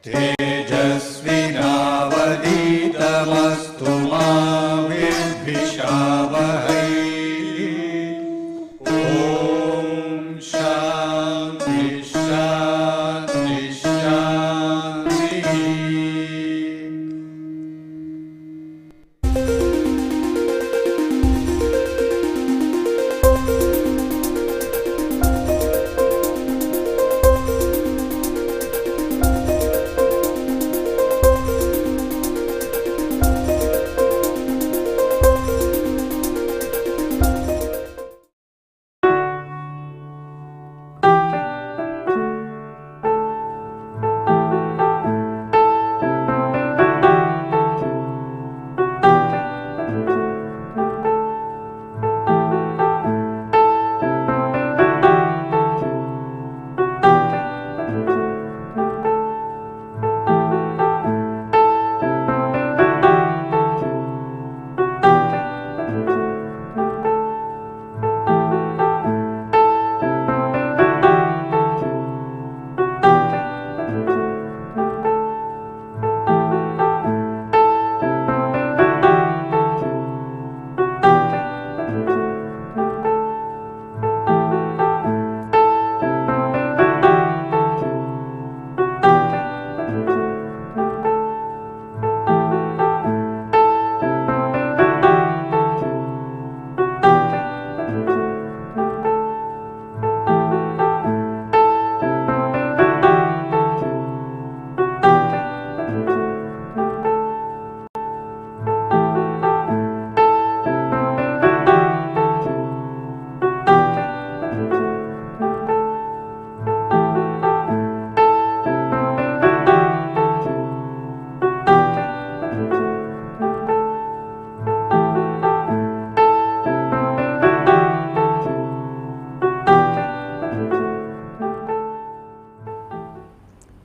तेजस्विनावधीतमस्तु मा विद्विषावहै। ॐ शान्ति शान्ति शान्तिः।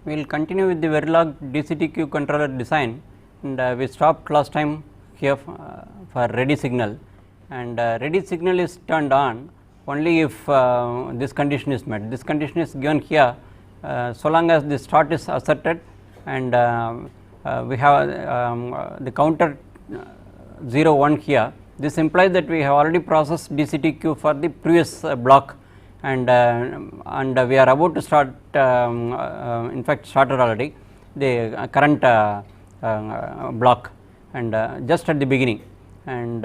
We will continue with the Verilog DCTQ controller design, and we stopped last time here for ready signal, and ready signal is turned on only if this condition is met. This condition is given here so long as the start is asserted and we have the counter 0 1 here. This implies that we have already processed DCTQ for the previous block, and we are about to start, in fact started already the current block, and just at the beginning. And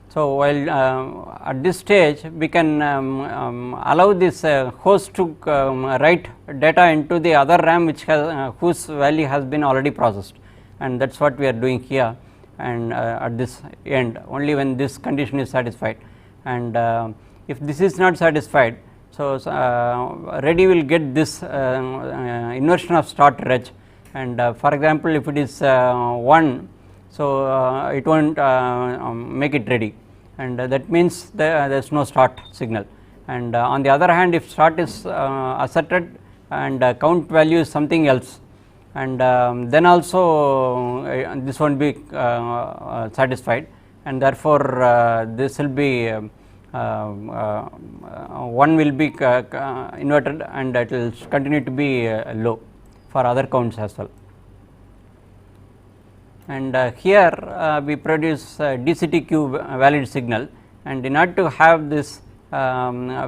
so while at this stage we can allow this host to write data into the other RAM which has whose value has been already processed, and that is what we are doing here. And at this end only when this condition is satisfied, and if this is not satisfied, so ready will get this inversion of start reg, and for example if it is 1, so it will not make it ready, and that means there is no start signal. And on the other hand, if start is asserted and count value is something else, and then also this won't be satisfied, and therefore this will be 1 will be inverted, and it will continue to be low for other counts as well. And here we produce DCTQ valid signal, and in order to have this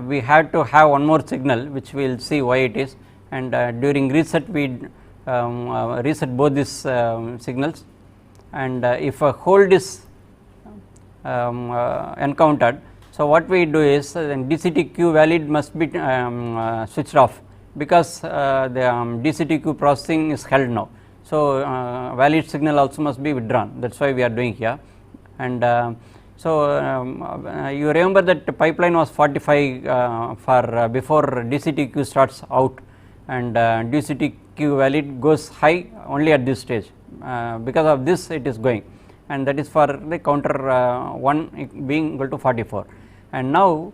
we have to have one more signal which we will see why it is, and during reset we reset both these signals, and if a hold is encountered, so what we do is then DCTQ valid must be switched off, because the DCTQ processing is held now. So valid signal also must be withdrawn, that is why we are doing here. And so you remember that the pipeline was 45 for before DCTQ starts out, and DCTQ valid goes high only at this stage, because of this it is going, and that is for the counter 1 being equal to 44. And now,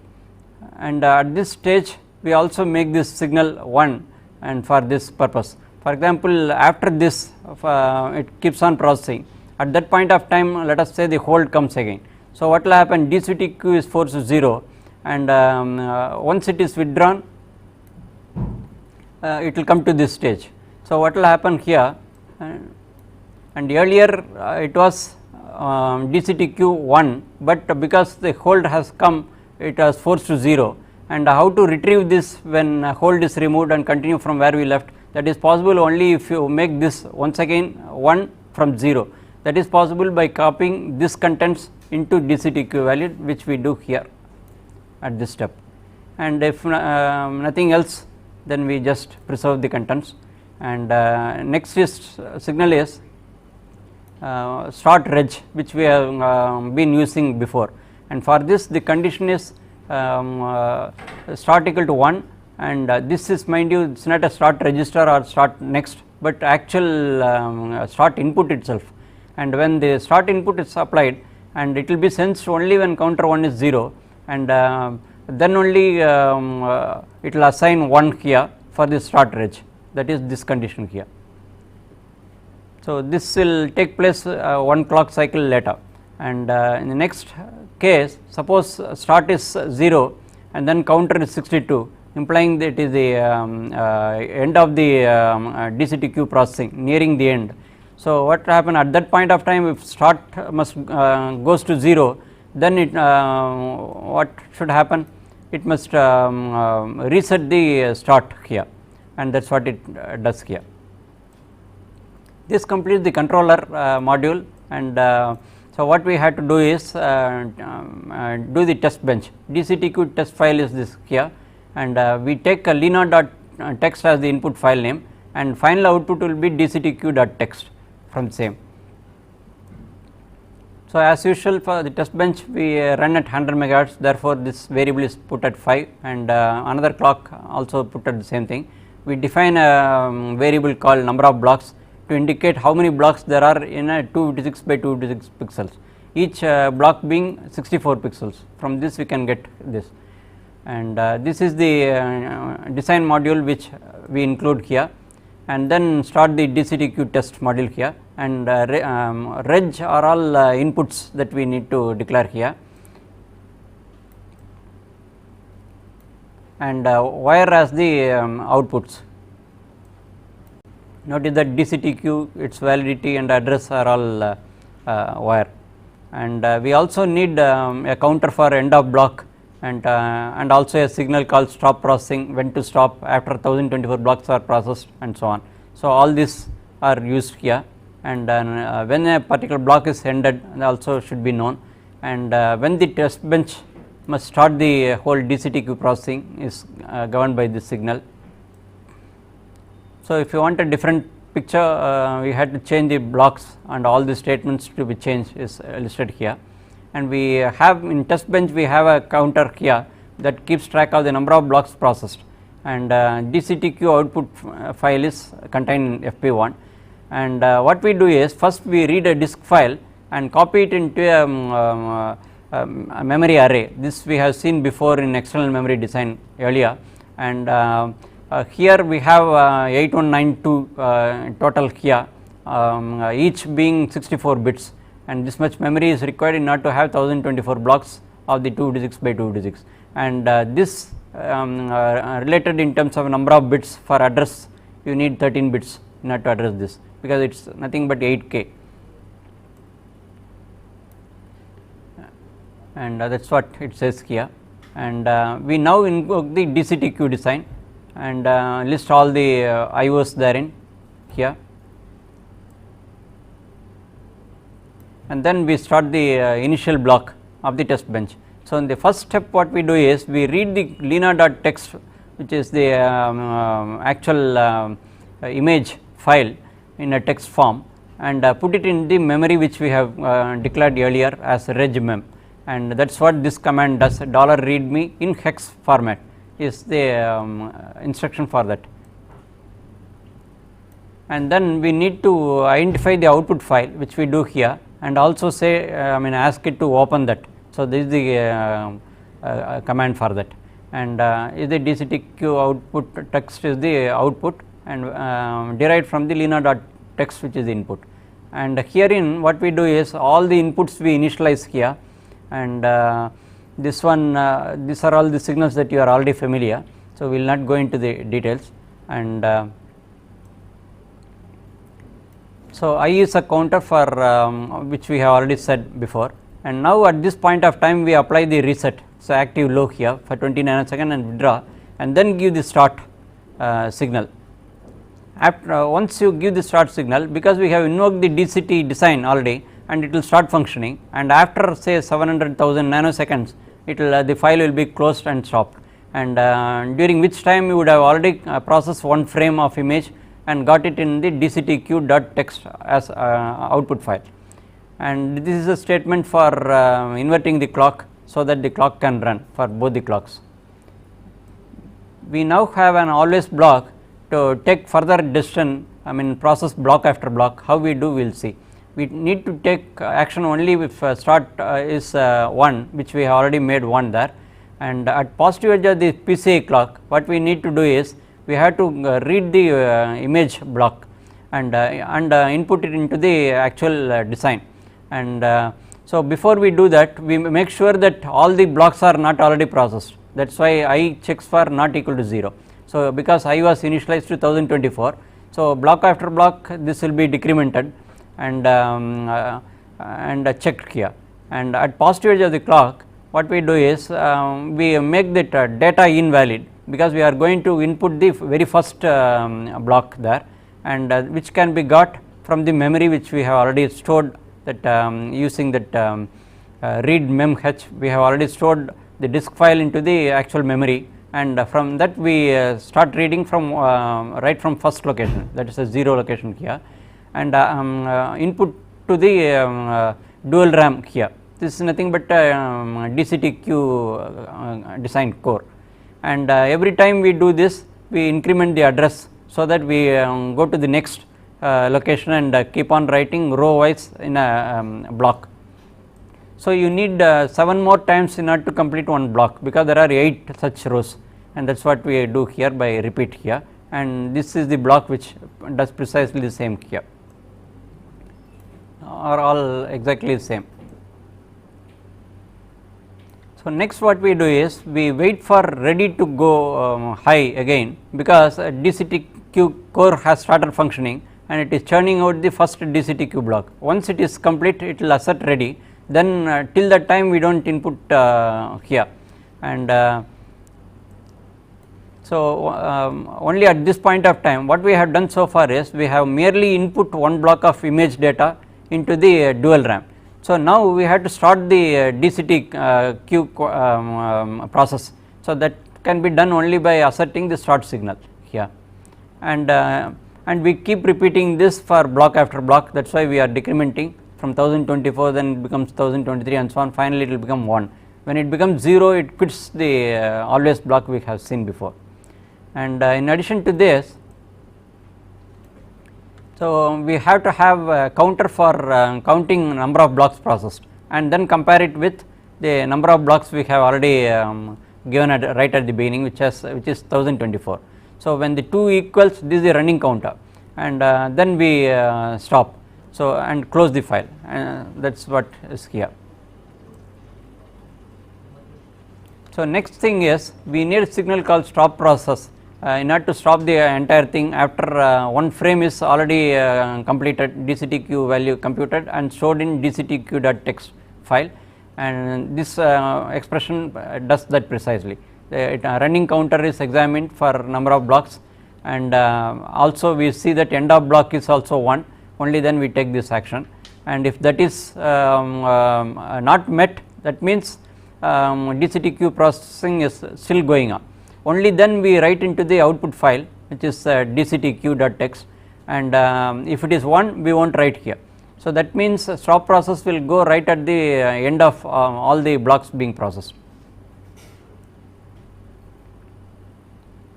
and at this stage we also make this signal 1, and for this purpose, for example after this it keeps on processing, at that point of time let us say the hold comes again. So what will happen, DCTQ is forced to 0, and once it is withdrawn it will come to this stage. So, what will happen here, and earlier it was DCTQ 1, but because the hold has come it was forced to 0, and how to retrieve this when hold is removed and continue from where we left, that is possible only if you make this once again 1 from 0. That is possible by copying this contents into DCTQ value, which we do here at this step, and if nothing else, then we just preserve the contents. And next is signal is start reg, which we have been using before, and for this the condition is start equal to 1, and this is, mind you, it is not a start register or start next, but actual start input itself, and when the start input is applied, and it will be sensed only when counter 1 is 0, and then only it will assign 1 here for the start reg, that is this condition here. So, this will take place 1 clock cycle later, and in the next case, suppose start is 0 and then counter is 62, implying that it is the end of the DCTQ processing, nearing the end. So, what happen at that point of time, if start must goes to 0, then it what should happen, it must reset the start here, and that is what it does here. This completes the controller module, and so what we have to do is do the test bench. DCTQ test file is this here, and we take a lina.text as the input file name, and final output will be DCTQ.text from same. So, as usual for the test bench we run at 100 megahertz, therefore, this variable is put at 5, and another clock also put at the same thing. We define a variable called number of blocks to indicate how many blocks there are in a 256 by 256 pixels, each block being 64 pixels. From this we can get this, and this is the design module which we include here, and then start the DCTQ test module here, and reg are all inputs that we need to declare here, and wire as the outputs. Notice that DCTQ, its validity and address are all wire, and we also need a counter for end of block, and also a signal called stop processing, when to stop after 1024 blocks are processed, and so on. So, all these are used here, and when a particular block is ended also should be known, and when the test bench must start the whole DCTQ processing is governed by this signal. So, if you want a different picture, we had to change the blocks, and all the statements to be changed is listed here, and we have in test bench we have a counter here that keeps track of the number of blocks processed, and DCTQ output file is contained in FP1, and what we do is first we read a disk file and copy it into a memory array. This we have seen before in external memory design earlier, and here we have 8192 total here, each being 64 bits, and this much memory is required in order to have 1024 blocks of the 256 by 256, and this related in terms of number of bits. For address you need 13 bits in order to address this, because it is nothing but 8K, and that is what it says here, and we now invoke the DCTQ design and list all the IOs therein here, and then we start the initial block of the test bench. So, in the first step what we do is we read the lina.text, which is the actual image file in a text form, and put it in the memory which we have declared earlier as regmem, and that is what this command does. $readme in hex format is the instruction for that, and then we need to identify the output file, which we do here, and also say ask it to open that. So, this is the command for that, and is the DCTQ output text is the output, and derived from the lina.text, which is the input, and herein what we do is all the inputs we initialize here, and this one these are all the signals that you are already familiar. So, we will not go into the details, and So, I is a counter for which we have already said before, and now at this point of time we apply the reset. So, active low here for 20 nanosecond and withdraw, and then give the start signal. After once you give the start signal, because we have invoked the DCT design already, and it will start functioning, and after say 700,000 nanoseconds it will the file will be closed and stopped, and during which time you would have already processed one frame of image and got it in the dctq.txt as output file, and this is a statement for inverting the clock so that the clock can run for both the clocks. We now have an always block to take further decision, I mean process block after block. How we do, we will see. We need to take action only if start is 1, which we have already made 1 there, and at positive edge of the PCI clock what we need to do is we have to read the image block and input it into the actual design, and so before we do that we make sure that all the blocks are not already processed. That is why I checks for not equal to 0. So, because I was initialized to 1024, so block after block this will be decremented and checked here, and at positive edge of the clock what we do is we make that data invalid, because we are going to input the very first block there, and which can be got from the memory which we have already stored, that using that read memh, we have already stored the disk file into the actual memory, and from that we start reading from right from first location, that is a 0 location here, and input to the dual RAM here. This is nothing but DCTQ design core, and every time we do this we increment the address so that we go to the next location and keep on writing row wise in a block. So, you need 7 more times in order to complete one block, because there are 8 such rows, and that is what we do here by repeat here, and this is the block which does precisely the same here, are all exactly the same. So, next what we do is we wait for ready to go high again, because DCTQ core has started functioning and it is churning out the first DCTQ block. Once it is complete, it will assert ready, then till that time we do not input here, and so only at this point of time what we have done so far is we have merely input one block of image data into the dual RAM. So, now we have to start the DCTQ process, so that can be done only by asserting the start signal here, and we keep repeating this for block after block. That is why we are decrementing from 1024, then it becomes 1023 and so on, finally it will become 1. When it becomes 0, it quits the always block we have seen before, and in addition to this, so we have to have a counter for counting number of blocks processed, and then compare it with the number of blocks we have already given at right at the beginning, which is 1024. So, when the 2 equals, this is the running counter, and then we stop, so and close the file, that is what is here. So, next thing is we need a signal called stop process in order to stop the entire thing after one frame is already completed, DCTQ value computed and stored in dctq.txt file, and this expression does that precisely. The running counter is examined for number of blocks, and also we see that end of block is also 1, only then we take this action, and if that is not met, that means DCTQ processing is still going on. Only then we write into the output file, which is dctq.txt, and if it is 1, we will not write here. So, that means stop process will go right at the end of all the blocks being processed.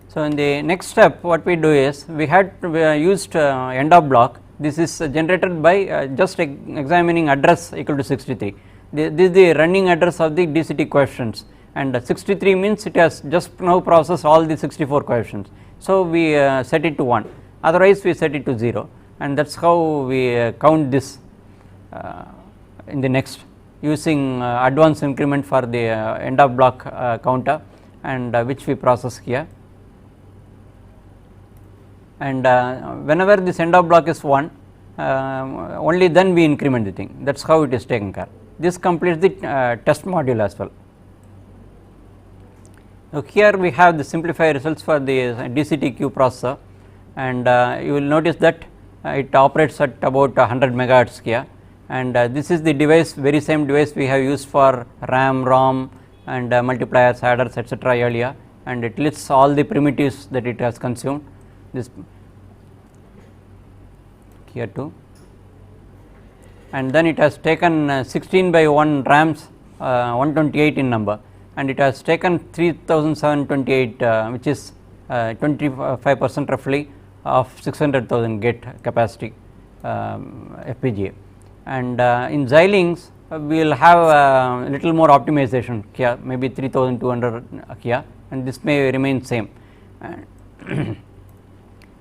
So, in the next step what we do is we had used end of block. This is generated by just examining address equal to 63. This is the running address of the DCT coefficients, and 63 means it has just now processed all the 64 coefficients. So, we set it to 1, otherwise we set it to 0, and that is how we count this in the next using advanced increment for the end of block counter, and which we process here. And whenever this end of block is 1, only then we increment the thing, that is how it is taken care. This completes the test module as well. So, here we have the simplified results for the DCTQ processor, and you will notice that it operates at about 100 megahertz here, and this is the device, very same device we have used for RAM, ROM and multipliers, adders etc. earlier, and it lists all the primitives that it has consumed. This here too, and then it has taken 16 by 1 RAMs, 128 in number, and it has taken 3728 which is 25% roughly of 600,000 gate capacity FPGA, and in Xilinx we will have a little more optimization here, maybe 3200 here, and this may remain same.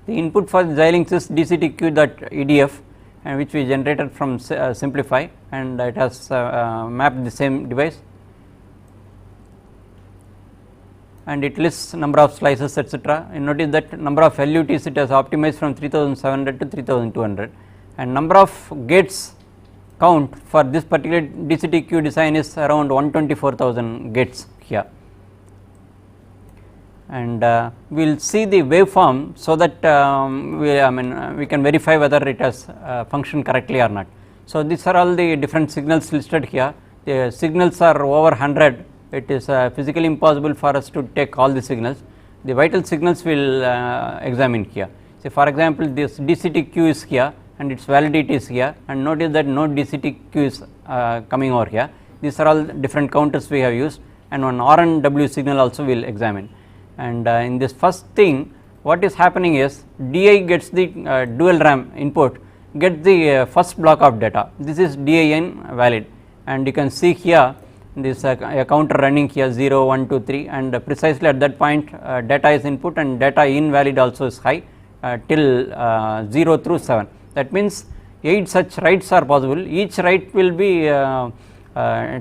The input for Xilinx is DCTQ.edf, and which we generated from Simplify, and it has mapped the same device, and it lists number of slices etc. You notice that number of LUTs it has optimized from 3700 to 3200, and number of gates count for this particular DCTQ design is around 124,000 gates here, and we will see the waveform, so that we can verify whether it has functioned correctly or not. So, these are all the different signals listed here. The signals are over 100. It is physically impossible for us to take all the signals. The vital signals we will examine here. So, for example, this DCTQ is here and its validity is here, and notice that no DCTQ is coming over here. These are all different counters we have used, and one R and W signal also we will examine. And in this first thing, what is happening is DI gets the dual RAM input, gets the first block of data. This is DIN valid, and you can see here this a counter running here 0, 1, 2, 3, and precisely at that point data is input and data invalid also is high till 0 through 7. That means 8 such writes are possible. Each write will be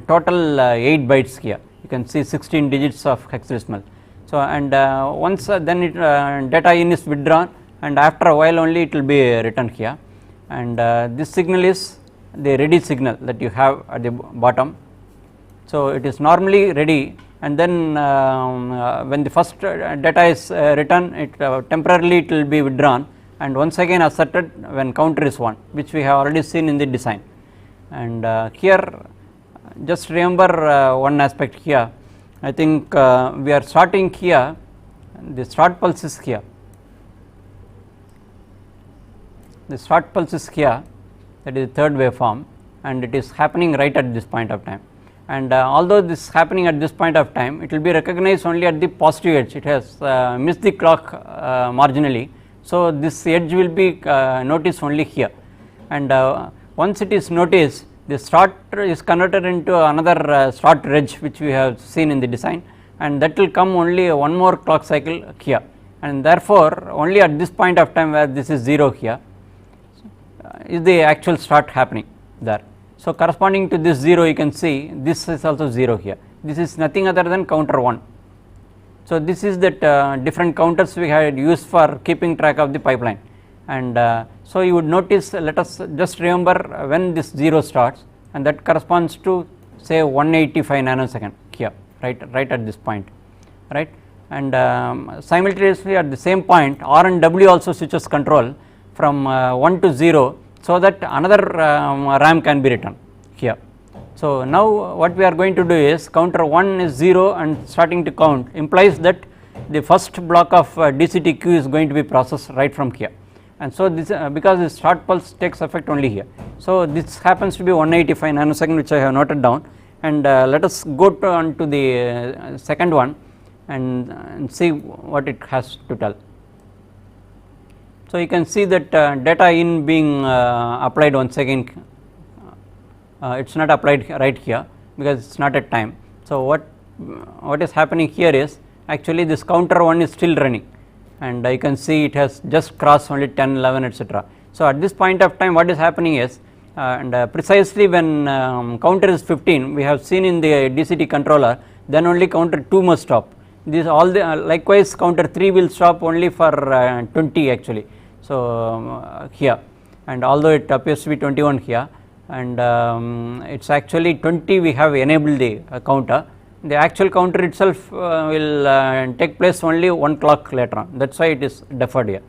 total 8 bytes here. You can see 16 digits of hexadecimal. So, and once then it data in is withdrawn, and after a while only it will be written here, and this signal is the ready signal that you have at the bottom. So, it is normally ready, and then when the first data is written, it temporarily it will be withdrawn and once again asserted when counter is 1, which we have already seen in the design. And here just remember one aspect here. I think we are starting here, the start pulse is here, the start pulse is here, that is the third waveform, and it is happening right at this point of time. And although this is happening at this point of time, it will be recognized only at the positive edge. It has missed the clock marginally. So, this edge will be noticed only here, and once it is noticed, the start is converted into another start edge which we have seen in the design, and that will come only one more clock cycle here, and therefore, only at this point of time where this is 0 here is the actual start happening there. So, corresponding to this 0, you can see this is also 0 here. This is nothing other than counter 1. So, this is that different counters we had used for keeping track of the pipeline, and so you would notice, let us just remember when this 0 starts, and that corresponds to say 185 nanosecond here, right at this point, right, and simultaneously at the same point R and W also switches control from 1 to 0, so that another RAM can be written here. So, now what we are going to do is counter 1 is 0 and starting to count implies that the first block of DCTQ is going to be processed right from here, and so this because the start pulse takes effect only here. So, this happens to be 185 nanosecond, which I have noted down, and let us go on to the second one and see what it has to tell. So, you can see that data in being applied once again, it is not applied right here because it is not at time. So, what is happening here is actually this counter 1 is still running, and you can see it has just crossed only 10, 11 etc. So, at this point of time what is happening is and precisely when counter is 15, we have seen in the DCT controller, then only counter 2 must stop. This all the likewise counter 3 will stop only for 20 actually. So, here and although it appears to be 21 here, and it is actually 20 we have enabled the counter. The actual counter itself will take place only 1 clock later on, that is why it is deferred here.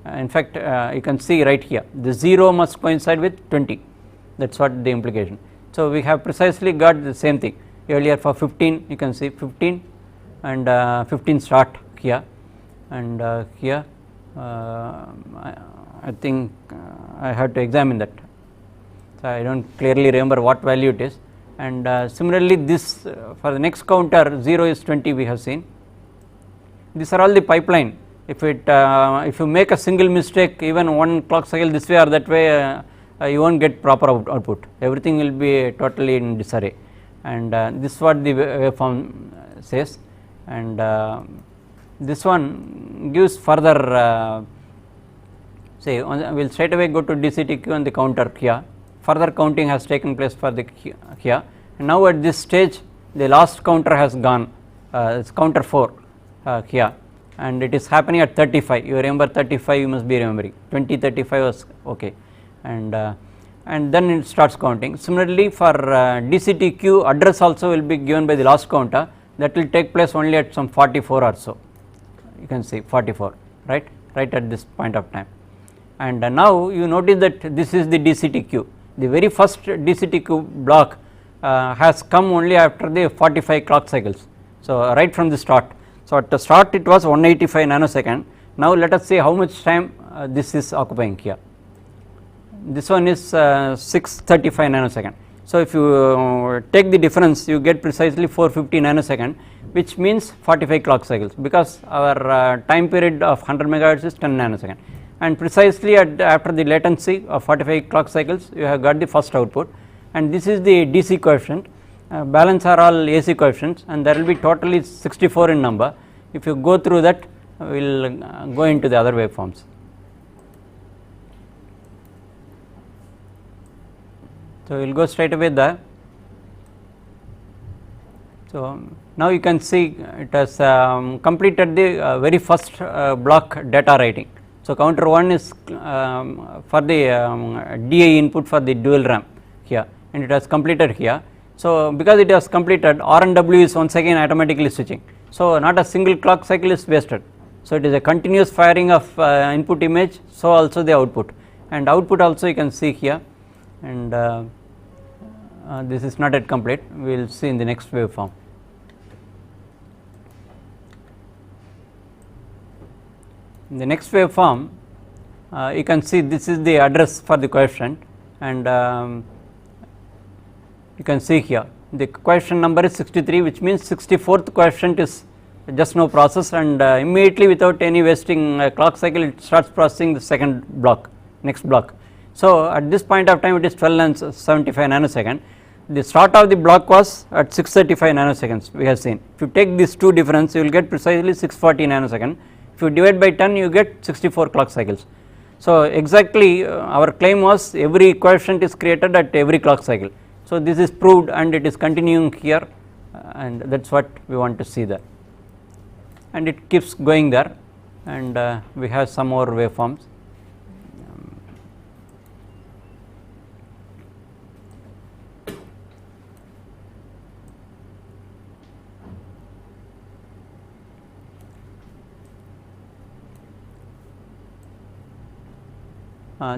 In fact, you can see right here the 0 must coincide with 20, that is what the implication. So, we have precisely got the same thing earlier for 15, you can see 15 and 15 start here, and here I think I have to examine that. So, I do not clearly remember what value it is, and similarly this for the next counter 0 is 20 we have seen. These are all the pipeline. If if you make a single mistake, even 1 clock cycle this way or that way, you will not get proper output, everything will be totally in disarray, and this is what the waveform says, and this one gives further say we will straight away go to DCTQ and the counter here, further counting has taken place for the here, and now at this stage the last counter has gone, it is counter 4 here, and it is happening at 35, you remember 35, you must be remembering 20, 35 was okay, and then it starts counting. Similarly for DCTQ, address also will be given by the last counter, that will take place only at some 44 or so, you can see 44 right at this point of time, and now you notice that this is the DCTQ, the very first DCTQ block has come only after the 45 clock cycles, so right from the start. So, at the start it was 185 nanosecond, now let us see how much time this is occupying here. This one is 635 nanosecond. So, if you take the difference, you get precisely 450 nanosecond, which means 45 clock cycles, because our time period of 100 megahertz is 10 nanosecond, and precisely after the latency of 45 clock cycles you have got the first output, and this is the DC coefficient, balance are all AC coefficients, and there will be totally 64 in number. If you go through that, we will go into the other waveforms. So, we will go straight away there. So, now you can see it has completed the very first block data writing. So, counter 1 is for the DI input for the dual RAM here, and it has completed here. So, because it has completed, R and W is once again automatically switching. So, not a single clock cycle is wasted. So, it is a continuous firing of input image, so also the output, and output also you can see here, and this is not yet complete, we will see in the next waveform. In the next waveform, you can see this is the address for the coefficient, and you can see here the coefficient number is 63, which means 64th coefficient is just now processed, and immediately without any wasting clock cycle it starts processing the second block, next block. So, at this point of time it is 12 and 75 nanosecond. The start of the block was at 635 nanoseconds we have seen. If you take these two difference, you will get precisely 640 nanosecond. If you divide by 10, you get 64 clock cycles. So, exactly our claim was every coefficient is created at every clock cycle. So, this is proved and it is continuing here, and that is what we want to see there, and it keeps going there, and we have some more waveforms.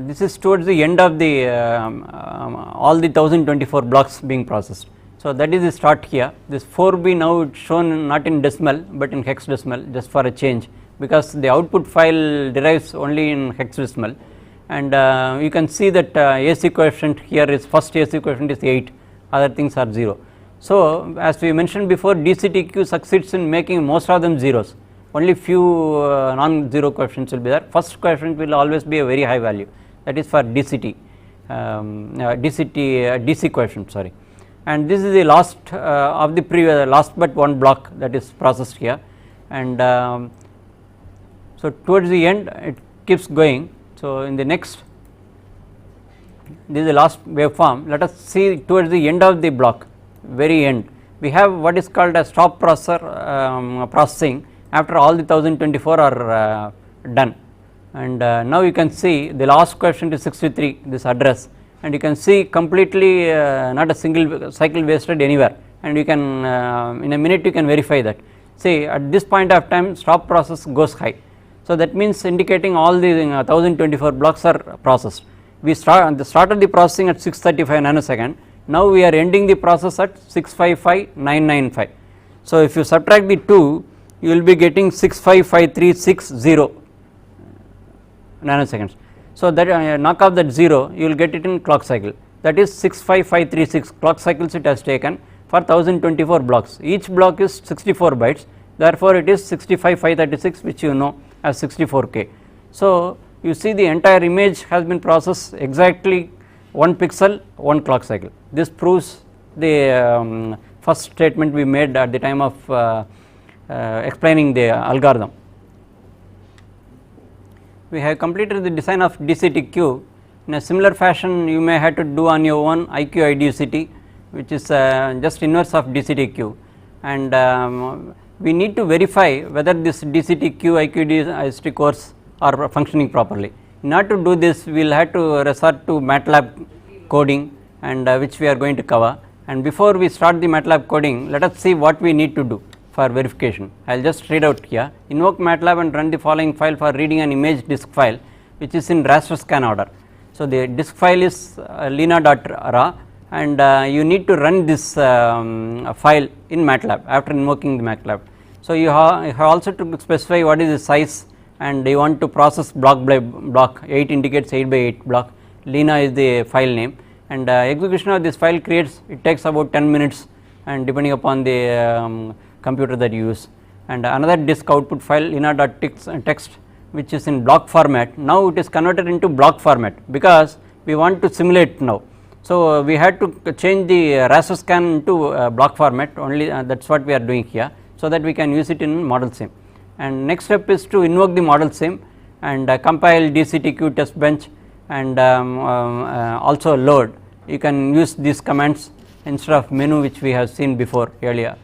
This is towards the end of the all the 1024 blocks being processed. So, that is the start here. This 4B now shown not in decimal but in hexadecimal, just for a change, because the output file derives only in hexadecimal, and you can see that AC coefficient here is first AC coefficient is 8, other things are 0. So, as we mentioned before, DCTQ succeeds in making most of them zeros, only few non-zero coefficients will be there. First coefficient will always be a very high value, that is for DC coefficient, sorry. And this is the last of the previous last but one block that is processed here, and so towards the end it keeps going. So, in the next, this is the last waveform. Let us see towards the end of the block, very end, we have what is called a stop processor processing after all the 1024 are done, and now you can see the last quotient is 63, this address, and you can see completely not a single cycle wasted anywhere, and you can in a minute you can verify that. See, at this point of time stop process goes high, so that means indicating all the 1024 blocks are processed. We started the processing at 635 nanosecond, now we are ending the process at 655995. So if you subtract the 2, you will be getting 655360 nanoseconds. So that knock off that 0, you will get it in clock cycle, that is 65536 clock cycles it has taken for 1024 blocks. Each block is 64 bytes, therefore it is 65536, which you know as 64K. So you see the entire image has been processed exactly 1 pixel 1 clock cycle. This proves the first statement we made at the time of explaining the algorithm. We have completed the design of DCT-Q. In a similar fashion you may have to do on your own IQ IDCT, which is just inverse of DCT-Q, and we need to verify whether this DCT-Q IQ IDCT course are functioning properly. In order to do this, we will have to resort to MATLAB coding, and which we are going to cover. And before we start the MATLAB coding, let us see what we need to do for verification. I will just read out here: invoke MATLAB and run the following file for reading an image disk file which is in raster scan order. So the disk file is lena.ra, and you need to run this file in MATLAB after invoking the MATLAB. So you have also to specify what is the size, and you want to process block by block. 8 indicates 8 by 8 block, lena is the file name, and execution of this file it takes about 10 minutes, and depending upon the computer that you use. And another disk output file lena.text, which is in block format. Now it is converted into block format because we want to simulate now. So we had to change the raster scan into block format only, that is what we are doing here, so that we can use it in model sim. And next step is to invoke the model sim and compile DCT-Q test bench, and also load. You can use these commands instead of menu, which we have seen before earlier,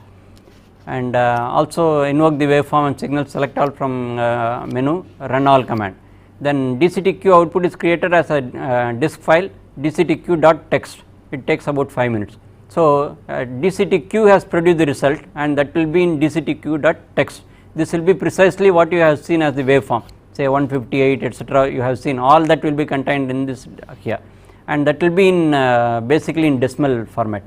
and also invoke the waveform and signal, select all from menu, run all command. Then DCT-Q output is created as a disk file DCT-Q.text. It takes about 5 minutes. So DCT-Q has produced the result, and that will be in DCT-Q.text. This will be precisely what you have seen as the waveform, say 158 etc. You have seen all that will be contained in this here, and that will be in basically in decimal format,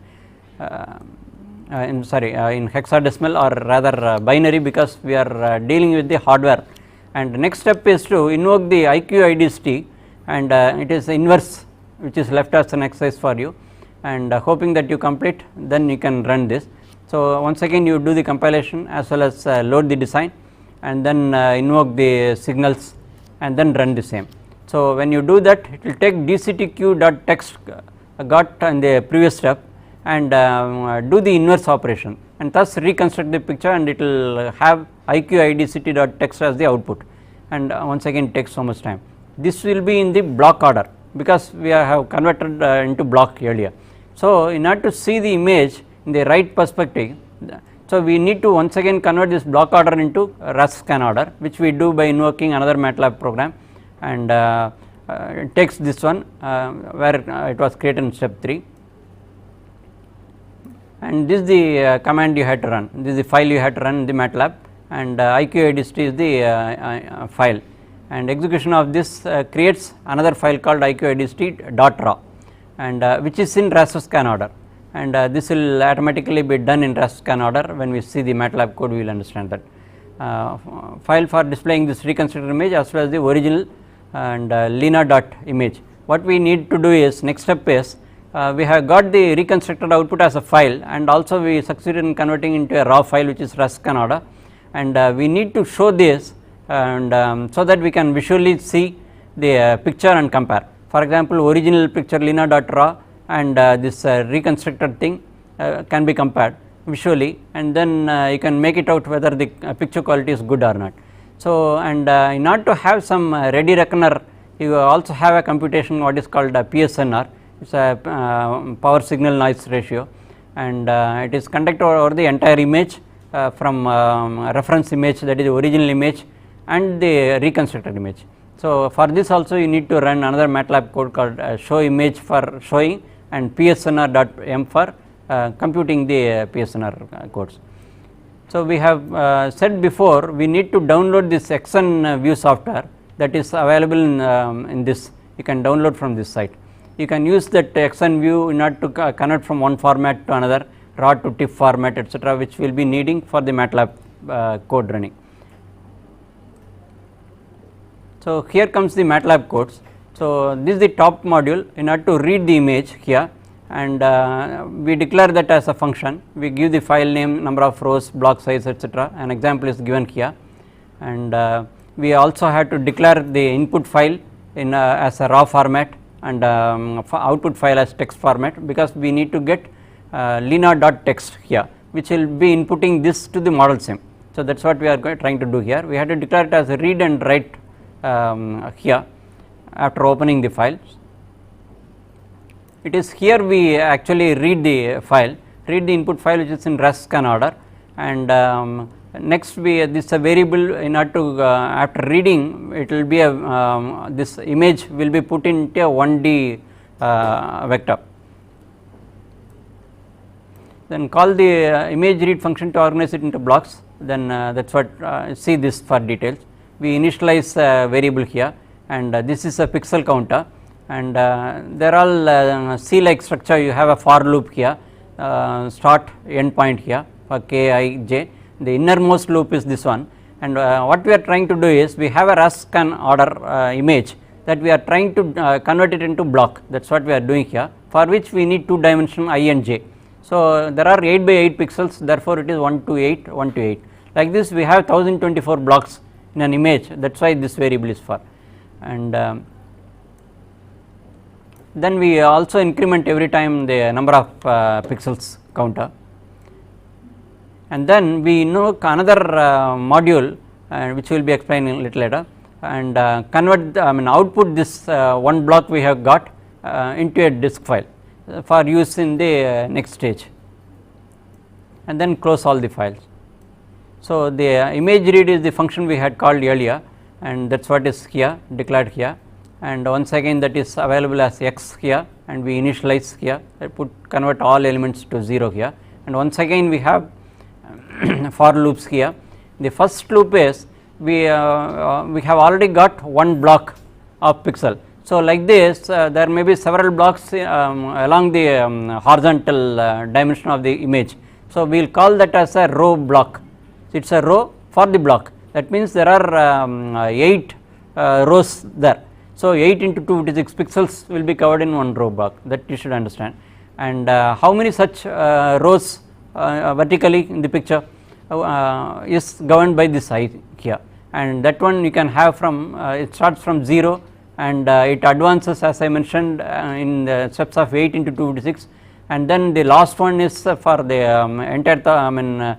in hexadecimal, or rather binary, because we are dealing with the hardware. And next step is to invoke the IQ IDCT, and it is inverse, which is left as an exercise for you, and hoping that you complete, then you can run this. So once again you do the compilation as well as load the design, and then invoke the signals, and then run the same. So when you do that, it will take DCT-Q.text got in the previous step, and do the inverse operation, and thus reconstruct the picture, and it will have IQ IDCT.text as the output, and once again it takes so much time. This will be in the block order because we have converted into block earlier. So in order to see the image in the right perspective, so we need to once again convert this block order into raster scan order, which we do by invoking another MATLAB program, and it takes this one where it was created in step 3, and this is the command you had to run. This is the file you had to run in the MATLAB, and IQ IDCT is the file, and execution of this creates another file called IQ IDCT.raw, and which is in raster scan order, and this will automatically be done in raster scan order. When we see the MATLAB code, we will understand that. File for displaying this reconstructed image as well as the original and lena.image. What we need to do is, next step is, we have got the reconstructed output as a file, and also we succeeded in converting into a raw file, which is raster scan order, and we need to show this, and so that we can visually see the picture and compare. For example, original picture lena.raw and this reconstructed thing can be compared visually, and then you can make it out whether the picture quality is good or not. So, and in order to have some ready reckoner, you also have a computation what is called a PSNR. It is a power signal noise ratio, and it is conducted over the entire image from reference image, that is the original image, and the reconstructed image. So, for this also you need to run another MATLAB code called show image for showing and psnr.m for computing the PSNR codes. So, we have said before we need to download this XN view software that is available in this, you can download from this site. You can use that XN view in order to convert from one format to another, raw to TIFF format, etc., which we will be needing for the MATLAB code running. So, here comes the MATLAB codes. So, this is the top module. In order to read the image here, and we declare that as a function, we give the file name, number of rows, block size, etc. An example is given here, and we also have to declare the input file in as a raw format and output file as text format, because we need to get lina.text here, which will be inputting this to the model sim. So, that is what we are trying to do here. We have to declare it as a read and write here after opening the files. It is here we actually read the file, read the input file which is in REST-scan order, and next we this is a variable. In order to after reading, it will be a this image will be put into a 1D vector. Then call the image read function to organize it into blocks. Then that is what see this for details. We initialize a variable here, and this is a pixel counter, and they are all C like structure. You have a for loop here, start end point here for k, I, j. The innermost loop is this one, and what we are trying to do is we have a REST-scan order image that we are trying to convert it into block. That is what we are doing here, for which we need 2 dimension I and j. So, there are 8 by 8 pixels, therefore, it is 1 to 8, 1 to 8. Like this we have 1024 blocks in an image, that is why this variable is for. And then we also increment every time the number of pixels counter. And then we know another module which we will be explaining a little later, and convert output this one block we have got into a disk file for use in the next stage, and then close all the files. So, the image read is the function we had called earlier, and that is what is here declared here, and once again that is available as x here, and we initialize here, convert all elements to 0 here, and once again we have for loops here. The first loop is we have already got one block of pixel. So, like this there may be several blocks along the horizontal dimension of the image. So, we will call that as a row block. It is a row for the block, that means there are 8 rows there. So, 8 into 256 pixels will be covered in one row block, that you should understand. And how many such rows vertically in the picture is governed by this I here, and that one you can have from it starts from 0, and it advances as I mentioned in the steps of 8 into 256, and then the last one is for the entire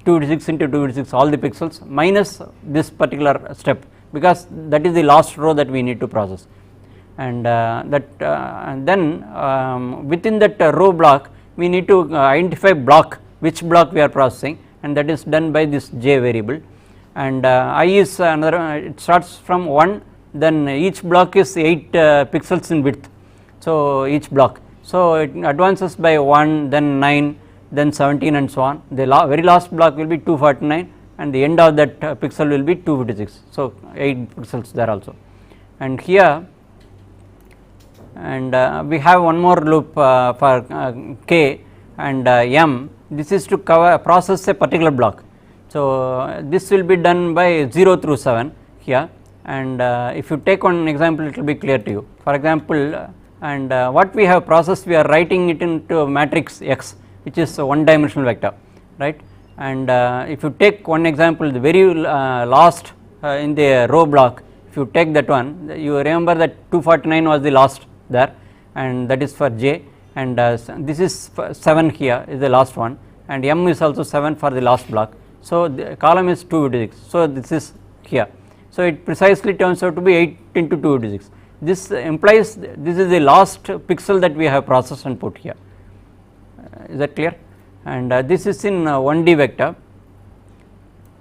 256 into 256 all the pixels minus this particular step, because that is the last row that we need to process, and and then within that row block we need to identify block, which block we are processing, and that is done by this j variable, and I is another, it starts from 1, then each block is 8 pixels in width, so each block, so it advances by 1, then 9, then 17 and so on. The very last block will be 249, and the end of that pixel will be 256, so 8 pixels there also. And here, and we have one more loop for k and m. This is to process a particular block. So, this will be done by 0 through 7 here, and if you take one example it will be clear to you. For example, and what we have processed, we are writing it into matrix X, which is a 1 dimensional vector, right, and if you take one example, the very last in the row block, if you take that one, you remember that 249 was the last there, and that is for j, and this is 7 here is the last one, and m is also 7 for the last block. So, the column is 256, so this is here. So, it precisely turns out to be 8 into 256. This implies this is the last pixel that we have processed and put here. Is that clear? And this is in 1D vector,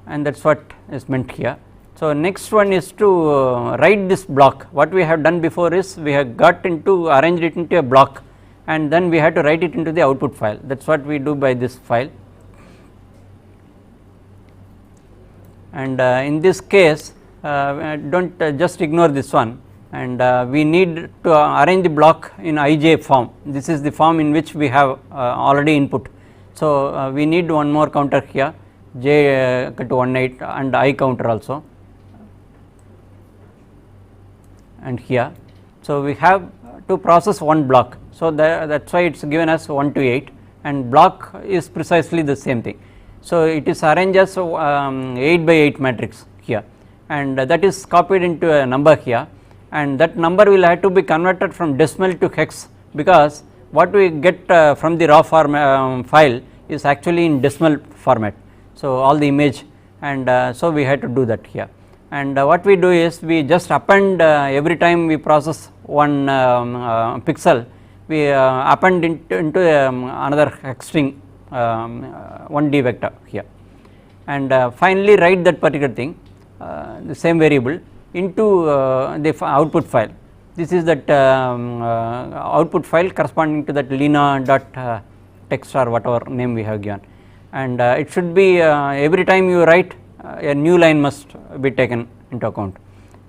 and that is what is meant here. So, next one is to write this block. What we have done before is we have got into arranged it into a block and then we had to write it into the output file. That is what we do by this file. And in this case do not just ignore this one, and we need to arrange the block in ij form. This is the form in which we have already input. So, we need one more counter here, j equal to 18 and I counter also, and here. So, we have to process one block. So, that is why it is given as 1 to 8 and block is precisely the same thing. So, it is arranged as 8 by 8 matrix here, and that is copied into a number here, and that number will have to be converted from decimal to hex, because what we get from the raw file is actually in decimal format. So, all the image, and so we had to do that here, and what we do is we just append every time we process one pixel, we append into another hex string 1D vector here, and finally write that particular thing, the same variable, into the output file. This is that output file corresponding to that lina.text or whatever name we have given, and it should be every time you write a new line must be taken into account.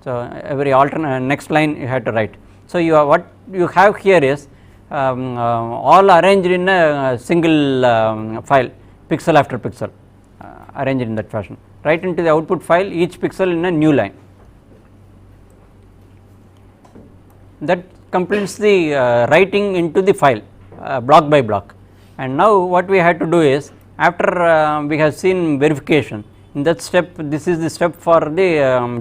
So, every alternate next line you have to write. So, what you have here is all arranged in a single file, pixel after pixel, arranged in that fashion. Write into the output file each pixel in a new line. That completes the writing into the file block by block. And now what we had to do is, after we have seen verification, in that step, this is the step for the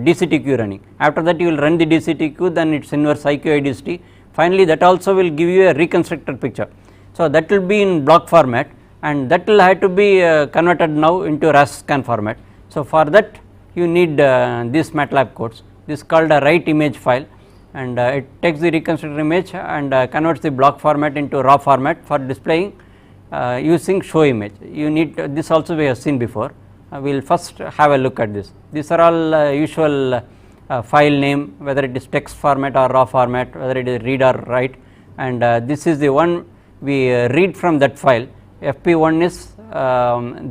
DCTQ running. After that you will run the DCTQ, then its inverse IQIDST. Finally, that also will give you a reconstructed picture. So, that will be in block format, and that will have to be converted now into rasterscan format. So, for that you need these MATLAB codes. This is called a write image file, and it takes the reconstructed image and converts the block format into raw format for displaying using show image. You need this also we have seen before. We will first have a look at this. These are all usual file name, whether it is text format or raw format, whether it is read or write, and this is the one we read from that file. FP1 is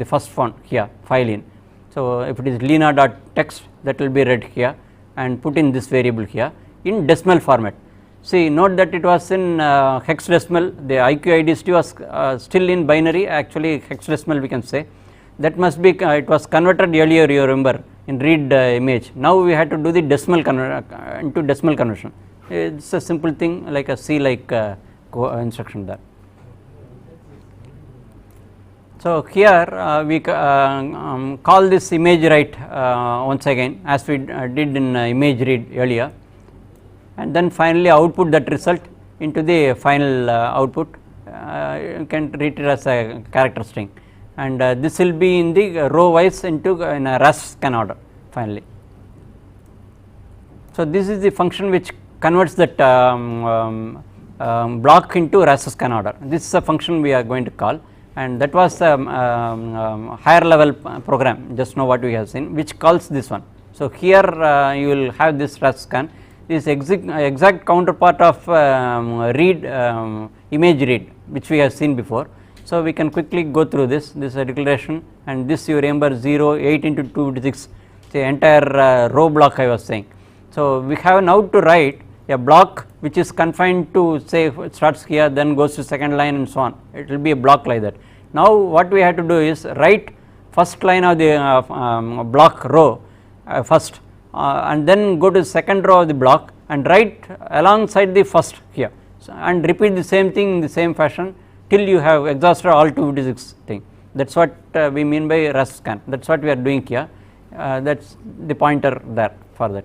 the first one here, file in. So, if it is lina.text, that will be read here and put in this variable here in decimal format. See, note that it was in hexadecimal, the IQIDST was still in binary, actually hexadecimal we can say. That must be, it was converted earlier, you remember, in read image. Now we had to do the decimal into decimal conversion. It is a simple thing like a C like instruction there. So, here we call this image write once again, as we did in image read earlier, and then finally output that result into the final output. You can treat it as a character string, and this will be in the row wise into in a rasterscan order finally. So, this is the function which converts that block into rasterscan order. This is a function we are going to call, and that was a higher level program, just know what we have seen, which calls this one. So, here you will have this rasterscan, this exact counterpart of read image read, which we have seen before. So, we can quickly go through this is a declaration, and this you remember 0, 8 into 2 to 6, the entire row block I was saying. So, we have now to write a block which is confined to, say, it starts here, then goes to second line and so on. It will be a block like that. Now, what we have to do is write first line of the block row first, and then go to the second row of the block and write alongside the first here, so, and repeat the same thing in the same fashion till you have exhausted all 256 thing. That is what we mean by rasterscan. That is what we are doing here. That is the pointer there for that.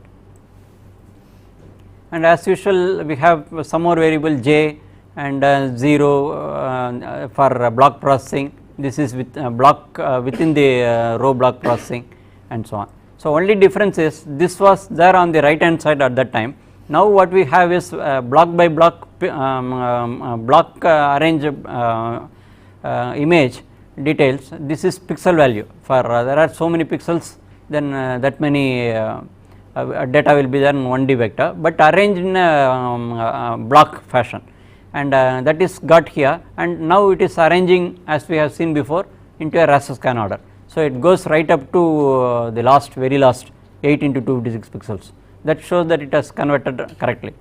And as usual, we have some more variable j and 0 for block processing. This is with block within the row block processing and so on. So, only difference is this was there on the right hand side at that time. Now, what we have is block by block block arrange image details. This is pixel value for there are so many pixels then that many data will be there in 1D vector, but arranged in a block fashion, and that is got here, and now it is arranging as we have seen before into a raster scan order. So, it goes right up to the last very last 8 into 256 pixels, that shows that it has converted correctly,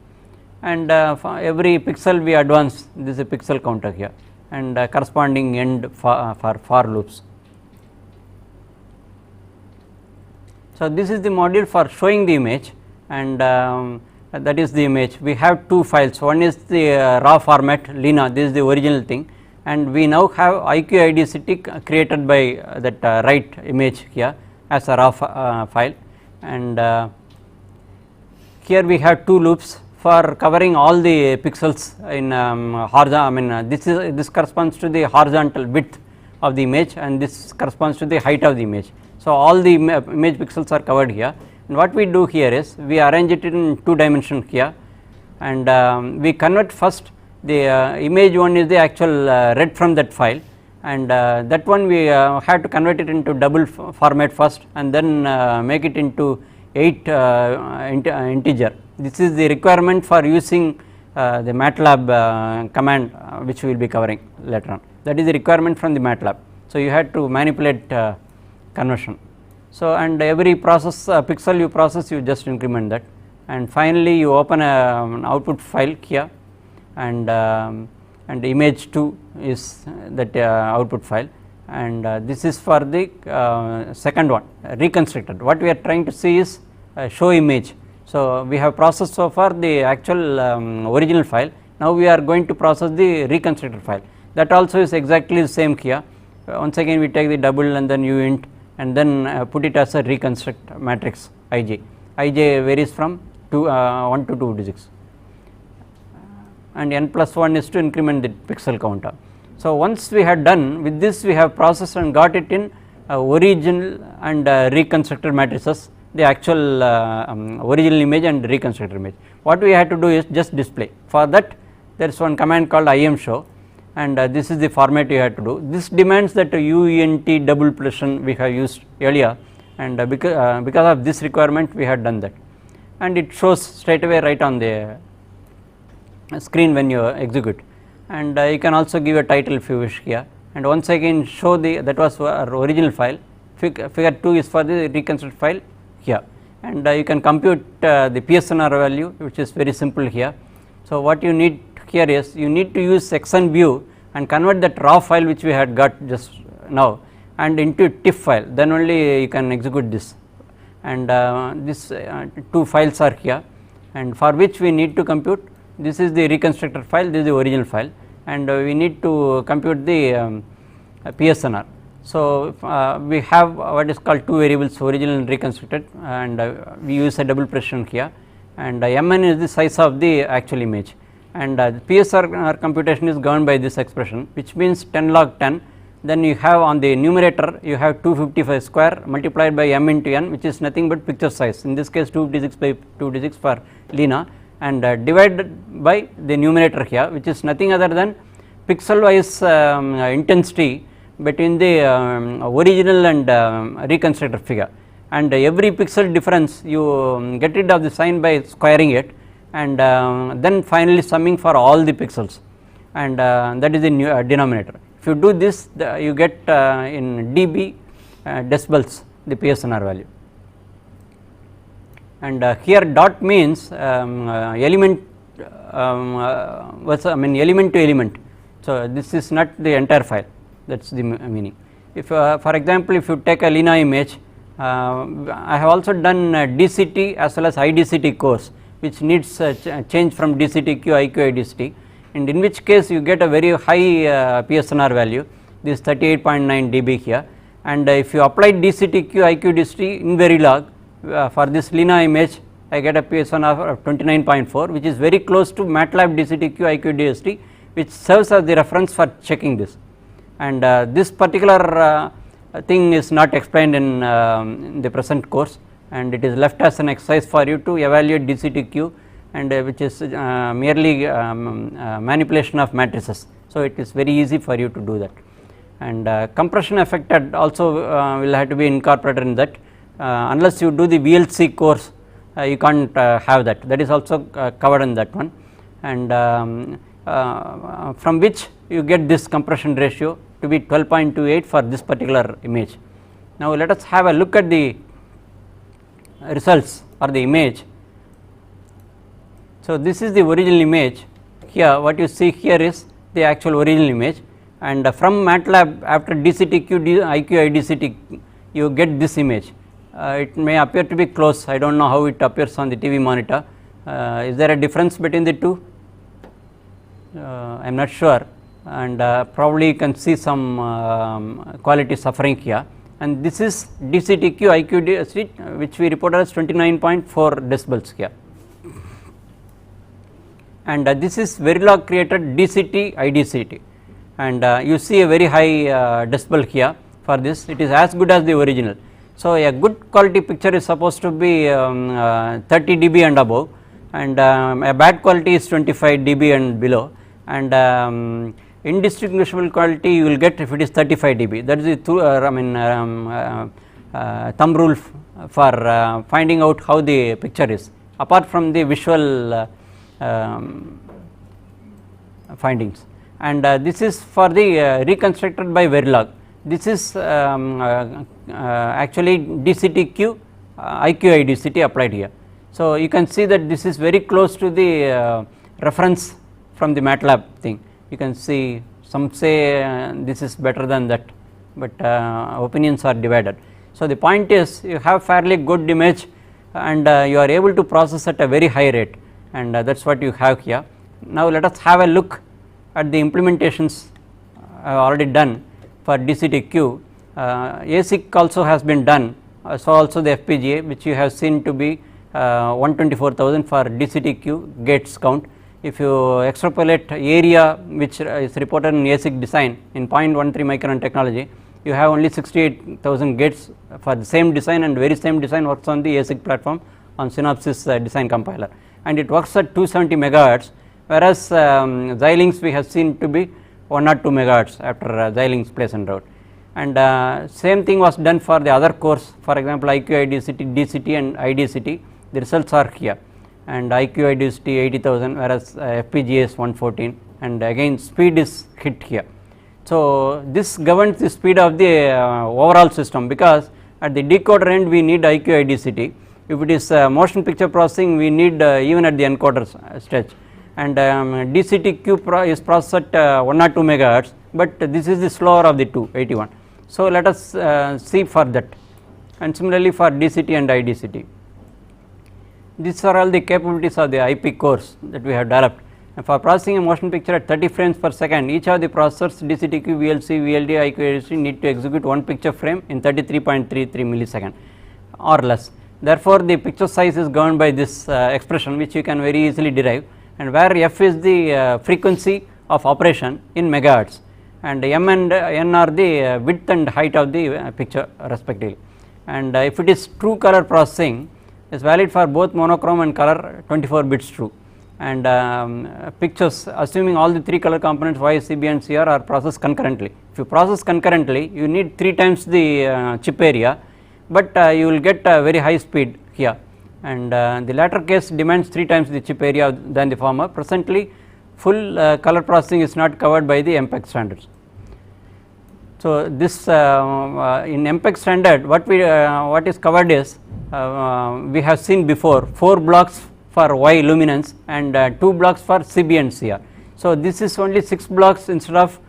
and for every pixel we advance, this is a pixel counter here, and corresponding end for loops. So, this is the module for showing the image, and that is the image. We have two files, one is the raw format Lena, this is the original thing, and we now have IQIDCT created by that right image here as a raw file, and here we have two loops for covering all the pixels in horizontal. This corresponds to the horizontal width of the image, and this corresponds to the height of the image. So, all the image pixels are covered here, and what we do here is we arrange it in 2 dimension here, and we convert first the image one is the actual read from that file, and that one we have to convert it into double format first, and then make it into 8 integer. This is the requirement for using the MATLAB command which we will be covering later on. That is the requirement from the MATLAB. So, you had to manipulate conversion. So, and every process pixel you process, you just increment that, and finally you open an output file here, and image 2 is that output file, and this is for the second one reconstructed. What we are trying to see is show image. So, we have processed so far the actual original file, now we are going to process the reconstructed file, that also is exactly the same here. Once again we take the double and then uint, and then put it as a reconstruct matrix ij. Ij varies from 1 to 256, and n plus 1 is to increment the pixel counter. So, once we had done with this, we have processed and got it in original and reconstructed matrices, the actual original image and reconstructed image. What we had to do is just display. For that, there is one command called imshow, and this is the format you have to do. This demands that uint double precision we have used earlier, and because of this requirement we had done that, and it shows straight away right on the screen when you execute, and you can also give a title if you wish here, and once again show the that was our original file. Figure 2 is for the reconstructed file here, and you can compute the PSNR value, which is very simple here. So, what you need here is you need to use section view and convert that raw file which we had got just now and into TIFF file, then only you can execute this, and this 2 files are here, and for which we need to compute. This is the reconstructed file, this is the original file, and we need to compute the PSNR. So, we have what is called 2 variables, original and reconstructed, and we use a double precision here, and mn is the size of the actual image, and PSNR computation is governed by this expression, which means 10 log 10. Then you have on the numerator you have 255 square multiplied by m into n, which is nothing but picture size, in this case 256 by 256 for Lena, and divided by the numerator here, which is nothing other than pixel wise intensity between the original and reconstructed figure, and every pixel difference you get rid of the sign by squaring it, and then finally summing for all the pixels, and that is the denominator. If you do this, you get in dB decibels the PSNR value, and here dot means element element to element. So, this is not the entire file, that is the meaning. If for example, if you take a Lena image, I have also done DCT as well as IDCT course, which needs change from DCTQ IQIDCT, and in which case you get a very high PSNR value, this 38.9 dB here, and if you apply DCTQ IQDCT in Verilog for this Lena image, I get a PSNR of 29.4, which is very close to MATLAB DCTQ IQDCT, which serves as the reference for checking this, and this particular thing is not explained in the present course, and it is left as an exercise for you to evaluate DCTQ, and which is merely manipulation of matrices. So, it is very easy for you to do that, and compression affected also will have to be incorporated in that, unless you do the VLC course you can't have that, that is also covered in that one, and from which you get this compression ratio to be 12.28 for this particular image. Now let us have a look at the results or the image. So this is the original image. Here what you see here is the actual original image, and from MATLAB after DCTQ, IQ, IDCT you get this image. It may appear to be close, I do not know how it appears on the TV monitor. Is there a difference between the two? I am not sure, and probably you can see some quality suffering here, and this is DCTQ, IQ, which we reported as 29.4 decibels here, and this is Verilog created DCT, IDCT, and you see a very high decibel here for this, it is as good as the original. So a good quality picture is supposed to be 30 dB and above, and a bad quality is 25 dB and below, and indistinguishable quality you will get if it is 35 dB. That is the thumb rule for finding out how the picture is, apart from the visual findings, and this is for the reconstructed by Verilog. This is actually DCTQ, IQ, IDCT applied here. So you can see that this is very close to the reference from the MATLAB thing. You can see some say this is better than that, but opinions are divided. So the point is you have fairly good image, and you are able to process at a very high rate, and that is what you have here. Now let us have a look at the implementations I have already done for DCTQ. ASIC also has been done, so also the FPGA, which you have seen to be 124,000 for DCTQ gates count. If you extrapolate area which is reported in ASIC design in 0.13 micron technology, you have only 68,000 gates for the same design, and very same design works on the ASIC platform on Synopsys design compiler, and it works at 270 megahertz, whereas Xilinx we have seen to be 1 or 2 megahertz after Xilinx place and route, and same thing was done for the other cores, for example IQ, IDCT, DCT and IDCT. The results are here, and IQ, IDCT 80,000, whereas FPGA is 114, and again speed is hit here. So this governs the speed of the overall system, because at the decoder end we need IQ, IDCT. If it is motion picture processing, we need even at the encoder stage, and DCTQ is processed at 1 or 2 megahertz, but this is the slower of the two, 81. So let us see for that, and similarly for DCT and IDCT. These are all the capabilities of the IP cores that we have developed. And for processing a motion picture at 30 frames per second, each of the processors DCTQ, VLC, VLD, IQ, IDCT need to execute one picture frame in 33.33 millisecond or less. Therefore, the picture size is governed by this expression, which you can very easily derive, and where f is the frequency of operation in megahertz, and m and n are the width and height of the picture respectively. And if it is true color processing, is valid for both monochrome and color, 24 bits true, and pictures assuming all the 3 color components Y, CB and CR are processed concurrently. If you process concurrently, you need 3 times the chip area, but you will get a very high speed here, and the latter case demands 3 times the chip area than the former. Presently full color processing is not covered by the MPEG standards. So this in MPEG standard what is covered is we have seen before 4 blocks for Y luminance and 2 blocks for CB and CR. So this is only 6 blocks instead of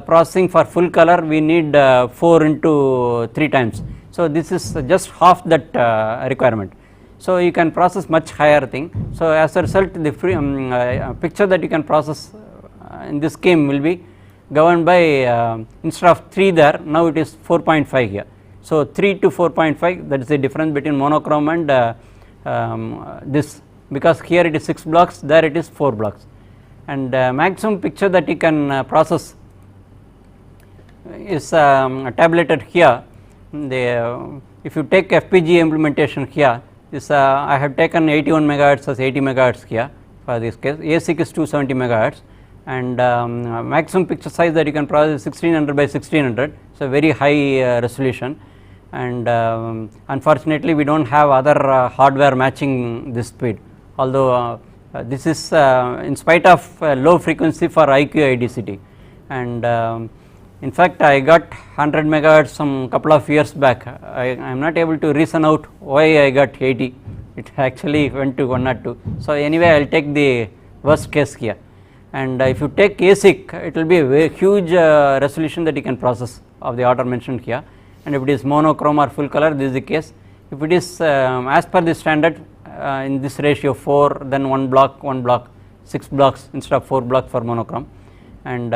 processing for full color we need 4 into 3 times. So this is just half that requirement. So you can process much higher thing. So as a result the free, picture that you can process in this scheme will be governed by instead of 3 there, now it is 4.5 here. So 3 to 4.5, that is the difference between monochrome and this, because here it is 6 blocks, there it is 4 blocks, and maximum picture that you can process is tabulated here. If you take FPGA implementation here, this I have taken 81 megahertz as 80 megahertz here for this case. ASIC is 270 megahertz, and maximum picture size that you can process is 1600 by 1600, so very high resolution, and unfortunately we do not have other hardware matching this speed, although this is in spite of low frequency for IQ IDCT, and in fact I got 100 megahertz some couple of years back. I am not able to reason out why I got 80, it actually went to 102. So anyway I will take the worst case here, and if you take ASIC it will be a very huge resolution that you can process of the order mentioned here, and if it is monochrome or full color this is the case. If it is as per the standard in this ratio 4, then 1 block, 6 blocks instead of 4 blocks for monochrome, and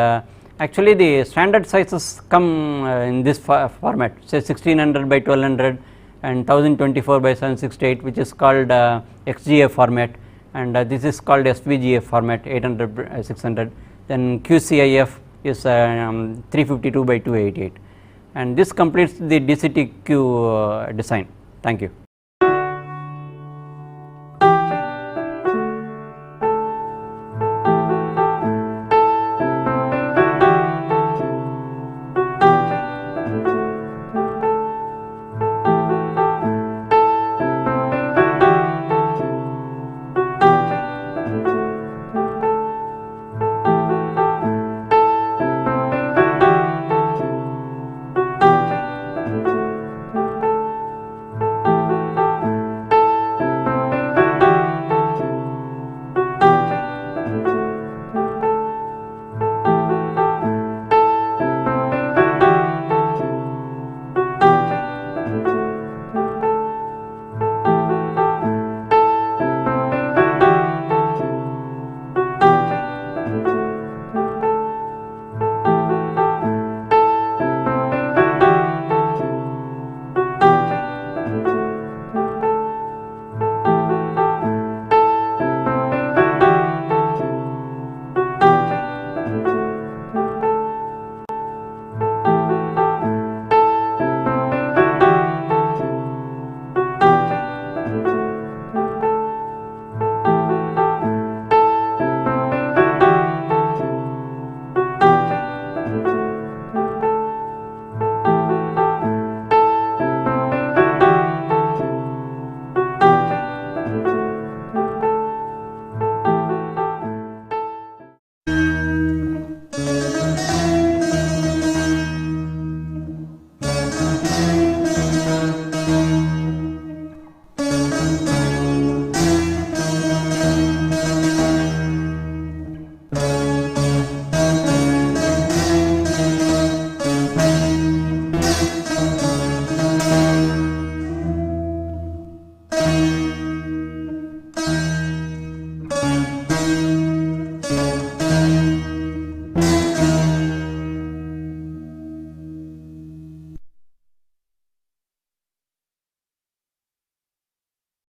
actually the standard sizes come in this format, say 1600 by 1200 and 1024 by 768, which is called XGA format, and this is called SVGA format 800 600, then QCIF is 352 by 288, and this completes the DCTQ design. Thank you.